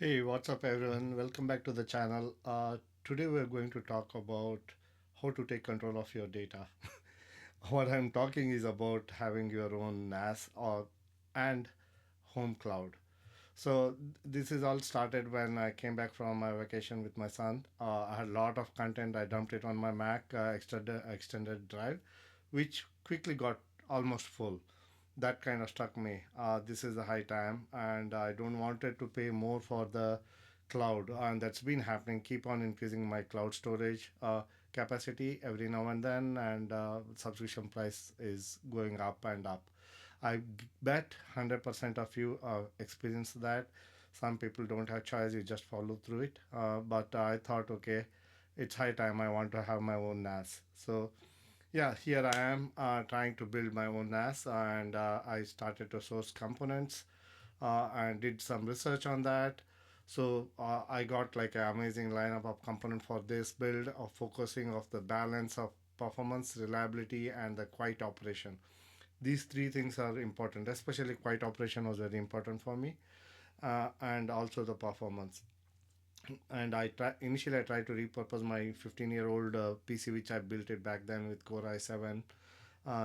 Hey, what's up, everyone? Welcome back to the channel. Today, we're going to talk about how to take control of your data. What I'm talking is about having your own NAS or and home cloud. So this is all started when I came back from my vacation with my son. I had a lot of content. I dumped it on my Mac extended drive, which quickly got almost full. That kind of struck me. This is a high time, and I don't wanted to pay more for the cloud, and that's been happening. Keep on increasing my cloud storage capacity every now and then, and subscription price is going up and up. Bet 100% of you experience that. Some people don't have choice; you just follow through it. But I thought, okay, it's high time. I want to have my own NAS. So yeah, here I am trying to build my own NAS, and I started to source components and did some research on that. So I got like an amazing lineup of component for this build of focusing of the balance of performance, reliability, and the quiet operation. These three things are important, especially quiet operation was very important for me, and also the performance. And initially I tried to repurpose my 15-year-old PC, which I built it back then with Core i7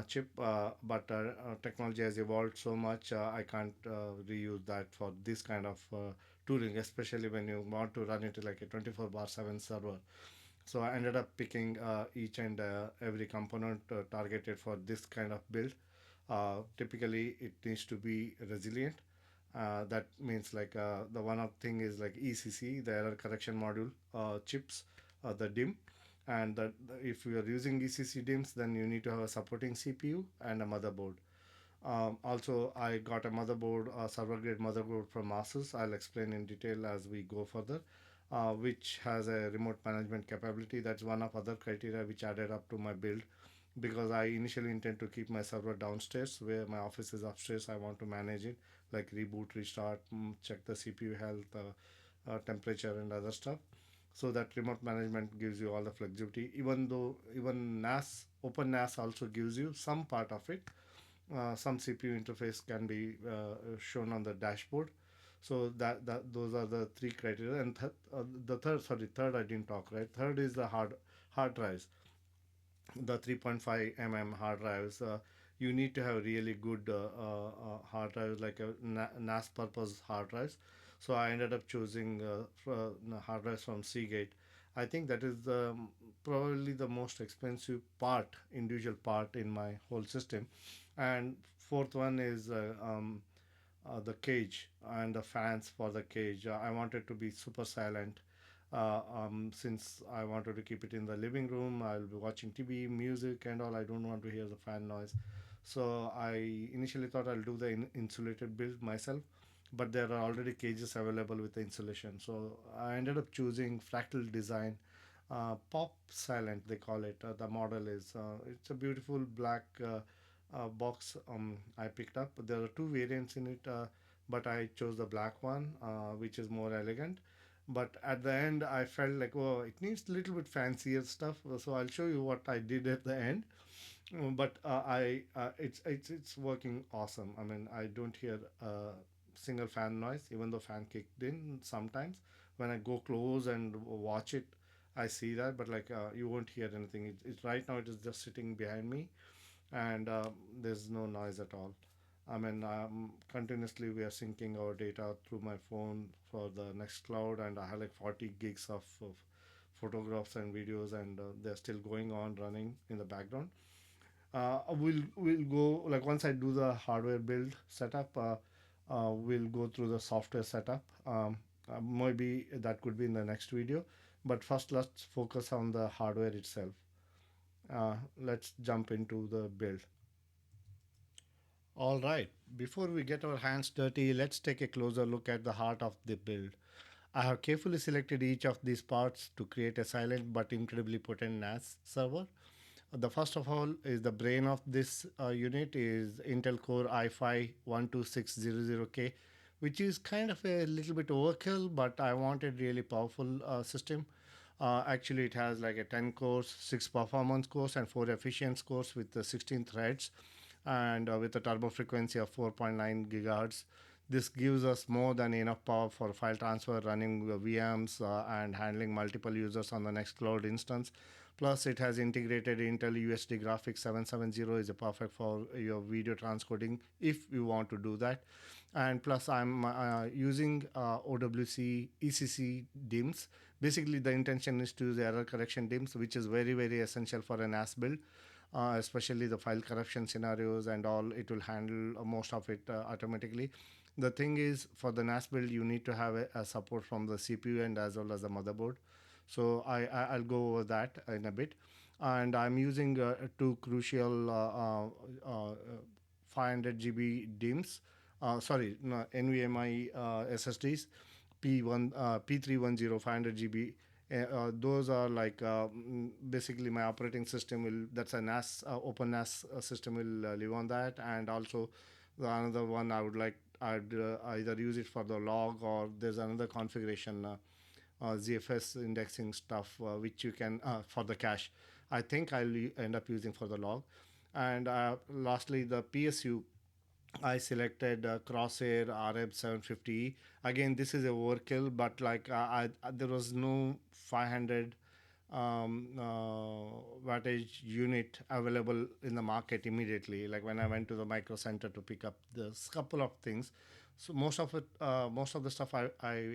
chip, but technology has evolved so much. I can't reuse that for this kind of tooling, especially when you want to run it like a 24 bar 7 server. So I ended up picking each and every component targeted for this kind of build. Typically, it needs to be resilient. That means like the one of thing is like ECC, the error correction module chips, the DIM, and if you are using ECC DIMMs, then you need to have a supporting CPU and a motherboard. Also, I got a motherboard, a server grade motherboard from ASUS. I'll explain in detail as we go further, which has a remote management capability. That's one of other criteria which added up to my build because I initially intend to keep my server downstairs where my office is upstairs. I want to manage it like reboot, restart, check the CPU health, temperature, and other stuff. So that remote management gives you all the flexibility. Even though even NAS, Open NAS also gives you some part of it. Some CPU interface can be shown on the dashboard. So that those are the three criteria. And the third I didn't talk, right. Third is the hard drives, the 3.5 hard drives. You need to have really good hard drives, like a NAS purpose hard drives. So I ended up choosing hard drives from Seagate. I think that is probably the most expensive part, individual part in my whole system. And fourth one is the cage and the fans for the cage. I wanted to be super silent. Since I wanted to keep it in the living room, I'll be watching TV, music, and all. I don't want to hear the fan noise. So I initially thought I'll do the insulated build myself, but there are already cages available with the insulation. So I ended up choosing Fractal design, Pop Silent they call it. The model is it's a beautiful black box. I picked up. There are two variants in it, but I chose the black one, which is more elegant. But at the end, I felt like, oh, it needs a little bit fancier stuff. So I'll show you what I did at the end. But I it's working awesome. I mean, I don't hear a single fan noise, even though fan kicked in sometimes. When I go close and watch it, I see that, but like you won't hear anything. It's right now. It is just sitting behind me, and there's no noise at all. I mean, continuously we are syncing our data through my phone for the Nextcloud, and I have like 40 gigs of photographs and videos, and they're still going on running in the background. We'll go like once I do the hardware build setup. We'll go through the software setup. Maybe that could be in the next video, but first let's focus on the hardware itself. Let's jump into the build. All right, before we get our hands dirty, let's take a closer look at the heart of the build. I have carefully selected each of these parts to create a silent but incredibly potent NAS server. The first of all is the brain of this unit is Intel Core i5 12600K, which is kind of a little bit overkill, but I wanted really powerful system. Actually, it has like a 10 cores, 6 performance cores, and 4 efficiency cores with the 16 threads, and with a turbo frequency of 4.9 gigahertz. This gives us more than enough power for file transfer, running VMs, and handling multiple users on the Nextcloud instance. Plus, it has integrated Intel USD graphics 770 is perfect for your video transcoding if you want to do that. And plus, I'm using OWC ECC DIMMs. Basically, the intention is to use error correction DIMMs, which is very, very essential for an NAS build, especially the file corruption scenarios and all. It will handle most of it automatically. The thing is, for the NAS build, you need to have a support from the CPU and as well as the motherboard. So I'll go over that in a bit. And I'm using two crucial 500 GB DIMMs. Sorry, no, NVMe SSDs, P310 500 GB. Those are like basically my operating system will, that's a NAS open NAS system will live on that. And also the another one I would like, I'd either use it for the log, or there's another configuration, ZFS indexing stuff, which you can for the cache. I think end up using for the log. And lastly, the PSU, I selected Crosshair RM750. Again, this is a overkill, but like there was no 500 wattage unit available in the market immediately. Like when I went to the Micro Center to pick up this couple of things, so most of the stuff I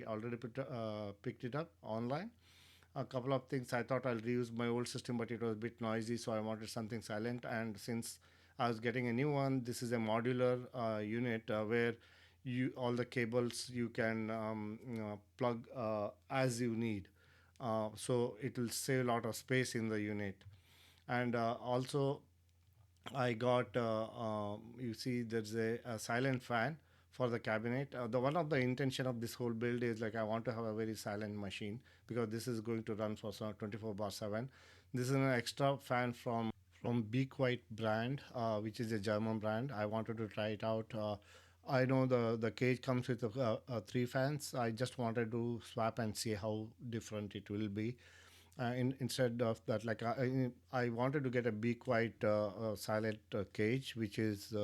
already picked it up online. A couple of things I thought I'll reuse my old system, but it was a bit noisy, so I wanted something silent. And since I was getting a new one, this is a modular unit where you all the cables you can plug as you need. So it will save a lot of space in the unit. And also I got, you see, there's a silent fan for the cabinet. The one of the intention of this whole build is like I want to have a very silent machine because this is going to run for 24 bar 7. This is an extra fan from Be Quiet brand, which is a German brand. I wanted to try it out. I know the cage comes with three fans. I just wanted to swap and see how different it will be. Instead of that, like I wanted to get a Be Quiet silent cage, which is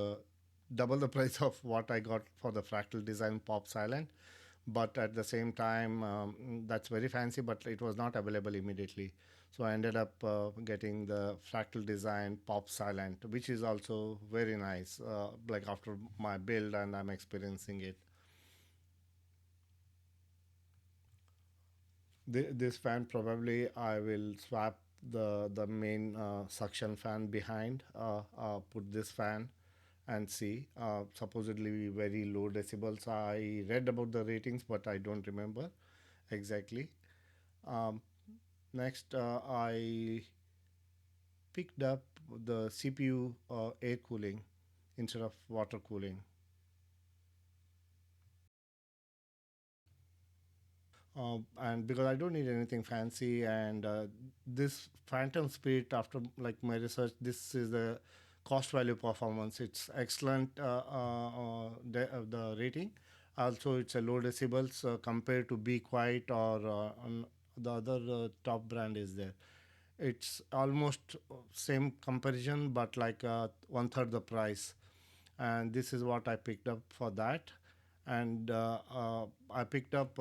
double the price of what I got for the Fractal design Pop Silent. But at the same time, that's very fancy, but it was not available immediately. So I ended up getting the Fractal design Pop Silent, which is also very nice. Like after my build, and I'm experiencing it. This fan probably I will swap the main suction fan behind. Put this fan and see. Supposedly very low decibels. I read about the ratings, but I don't remember exactly. Um, Next, I picked up the CPU air cooling instead of water cooling. And because I don't need anything fancy, and this Phantom Spirit, after like my research, this is the cost value performance. It's excellent. The rating. Also, it's a low decibels compared to Be Quiet or the other top brand is there. It's almost same comparison, but like one third the price. And this is what I picked up for that. And I picked up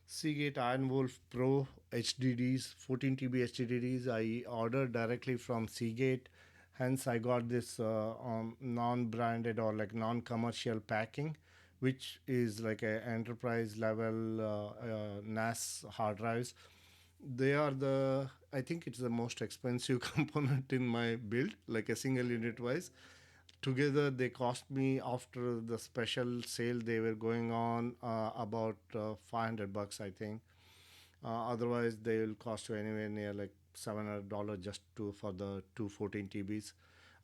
Seagate Iron Wolf Pro HDDs, 14 TB HDDs. I ordered directly from Seagate. Hence, I got this non-branded or like non-commercial packing, which is like a enterprise level NAS hard drives. They are the, I think it's the most expensive component in my build, like a single unit wise. Together they cost me, after the special sale they were going on, about $500, I think. Otherwise they will cost you anywhere near like $700 just to for the 214 TBs.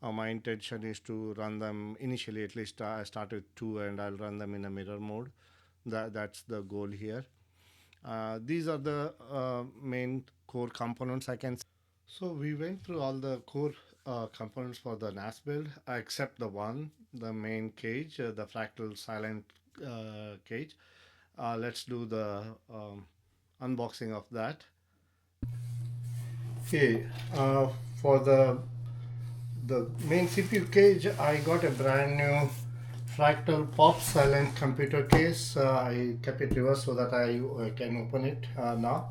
My intention is to run them initially, at least I start with two and I'll run them in a mirror mode. That's the goal here. These are the main core components I can. So we went through all the core components for the NAS build, except the one, the main cage, the Fractal Silent cage. Let's do the unboxing of that. Okay, for the main CPU cage, I got a brand new Fractal pop silent computer case. I kept it reversed so that I can open it now.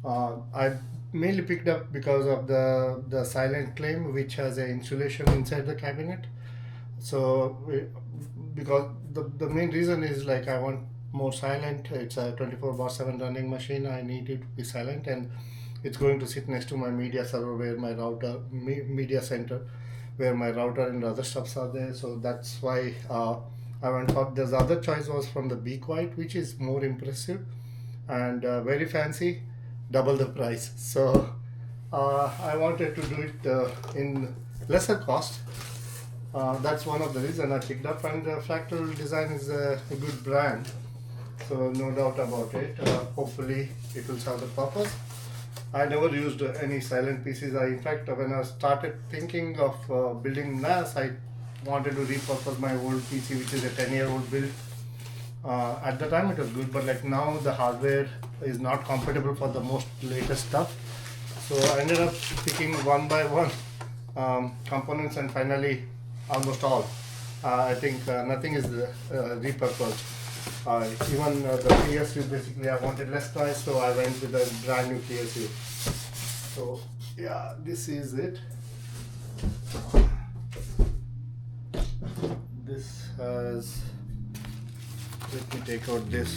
I mainly picked up because of the silent claim, which has an insulation inside the cabinet. So because the main reason is like I want more silent. It's a 24/7 running machine. I need it to be silent, and it's going to sit next to my media server where my media center where my router and other stuffs are there. So that's why I went for this. Other choice was from the Be Quiet, which is more impressive and very fancy, double the price. So I wanted to do it in lesser cost. That's one of the reason I picked up, and Fractal Design is a good brand, so no doubt about it. Hopefully, it will serve the purpose. I never used any silent PCs. In fact, when I started thinking of building NAS, I wanted to repurpose my old PC, which is a 10-year-old build. At the time, it was good, but like now, the hardware is not compatible for the most latest stuff. So I ended up picking one by one components, and finally, almost all. I think nothing is repurposed. Even the PSU, basically I wanted less noise, so I went with a brand new PSU. So yeah, this is it. This has, let me take out this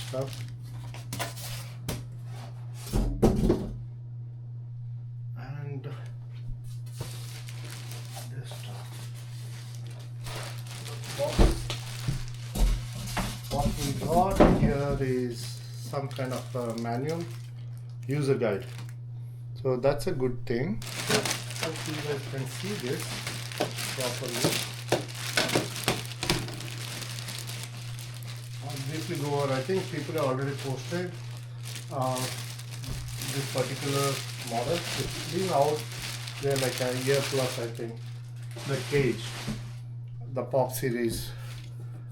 stuff. And this stuff. What we got here is some kind of manual, user guide. So that's a good thing. Hope you guys can see this properly. I'll briefly go over. I think people have already posted this particular model. It's been out there like a year plus, I think. The cage, the pop series.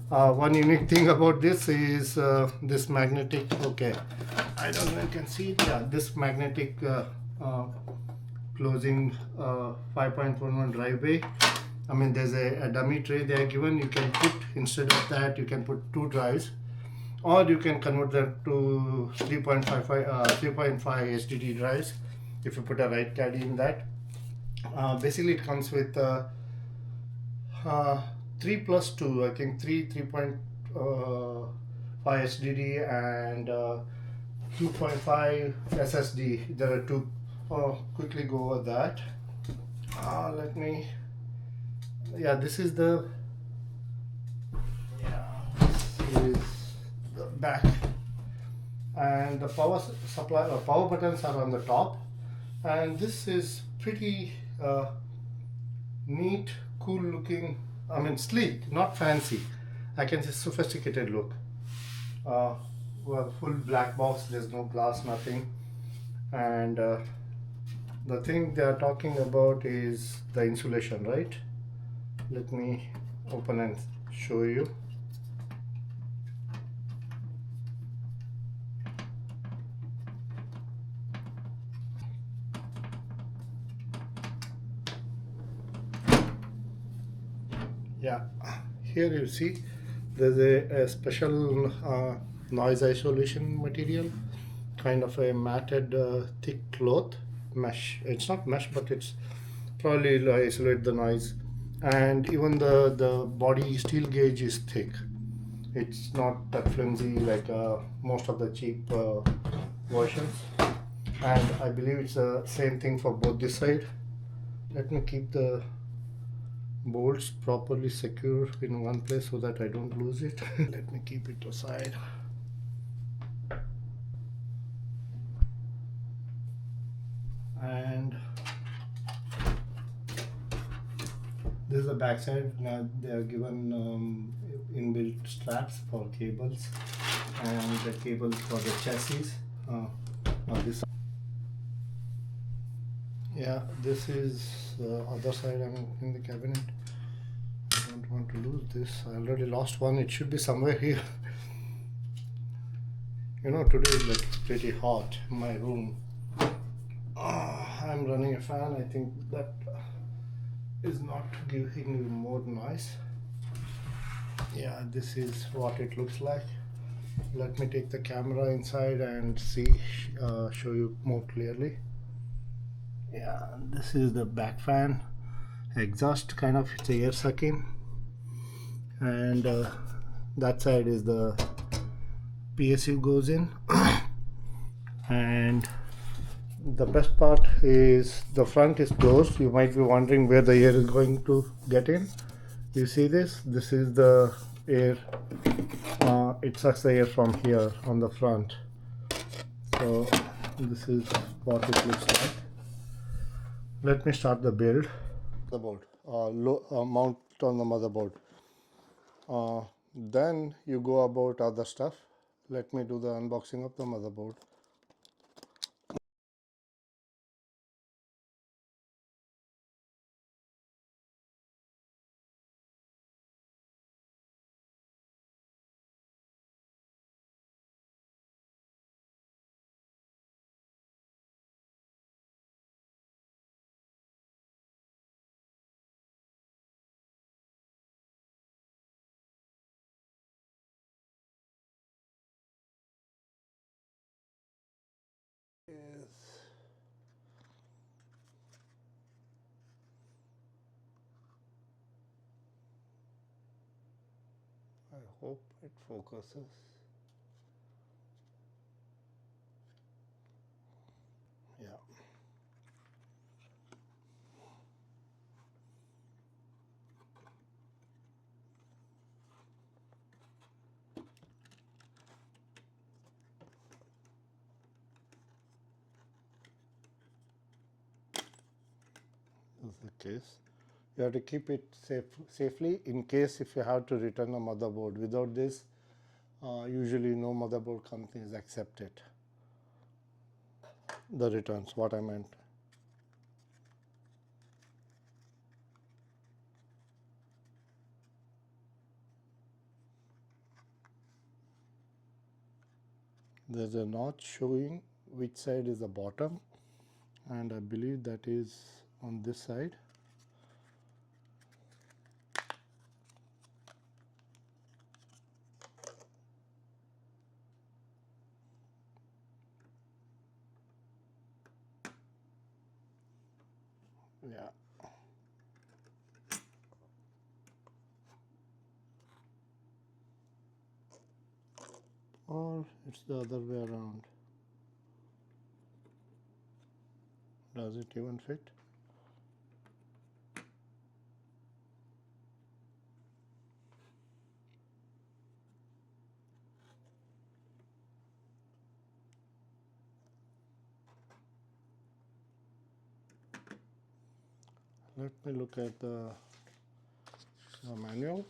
One unique thing about this is this magnetic, okay, I don't know if you can see it, yeah, this magnetic closing 5.11 drive bay. I mean, there's a dummy tray they are given. You can put, instead of that, you can put 2 drives, or you can convert them to 3.5 HDD drives if you put a right caddy in that. Basically, it comes with 3 plus 2, I think 3.5 HDD and 2.5 SSD. There are 2. Quickly go over that. Let me. Yeah, this is the. Yeah, this is the back, and the power supply or power buttons are on the top, and this is pretty neat, cool looking. I mean, sleek, not fancy. I can say sophisticated look. Well, full black box. There's no glass, nothing. And the thing they are talking about is the insulation, right? Let me open and show you. Yeah, here you see there's a special noise isolation material, kind of a matted thick cloth mesh. It's not mesh, but it's probably to isolate the noise. And even the body steel gauge is thick. It's not that flimsy like most of the cheap versions. And I believe it's the same thing for both this side. Let me keep the bolts properly secure in one place so that I don't lose it. Let me keep it aside. And this is the back side. Now they are given inbuilt straps for cables and the cables for the chassis. This, yeah, this is the other side. I'm in the cabinet. I don't want to lose this. I already lost one. It should be somewhere here. You know, today is like pretty hot in my room. I'm running a fan. I think that is not giving you more noise. Yeah, this is what it looks like. Let me take the camera inside and see, show you more clearly. Yeah, this is the back fan exhaust, kind of, it's air sucking, and that side is the PSU goes in. And the best part is the front is closed. You might be wondering where the air is going to get in. You see this? This is the air. It sucks the air from here on the front. So this is what it looks like. Let me start the build. Motherboard, mount on the motherboard. Then you go about other stuff. Let me do the unboxing of the motherboard. Yes. I hope it focuses. Yeah. This is the case. You have to keep it safely in case if you have to return a motherboard. Without this, usually no motherboard companies accept it. The returns, what I meant. There's a notch showing which side is the bottom, and I believe that is on this side. Yeah. Or it's the other way around. Does it even fit? Let me look at the manual.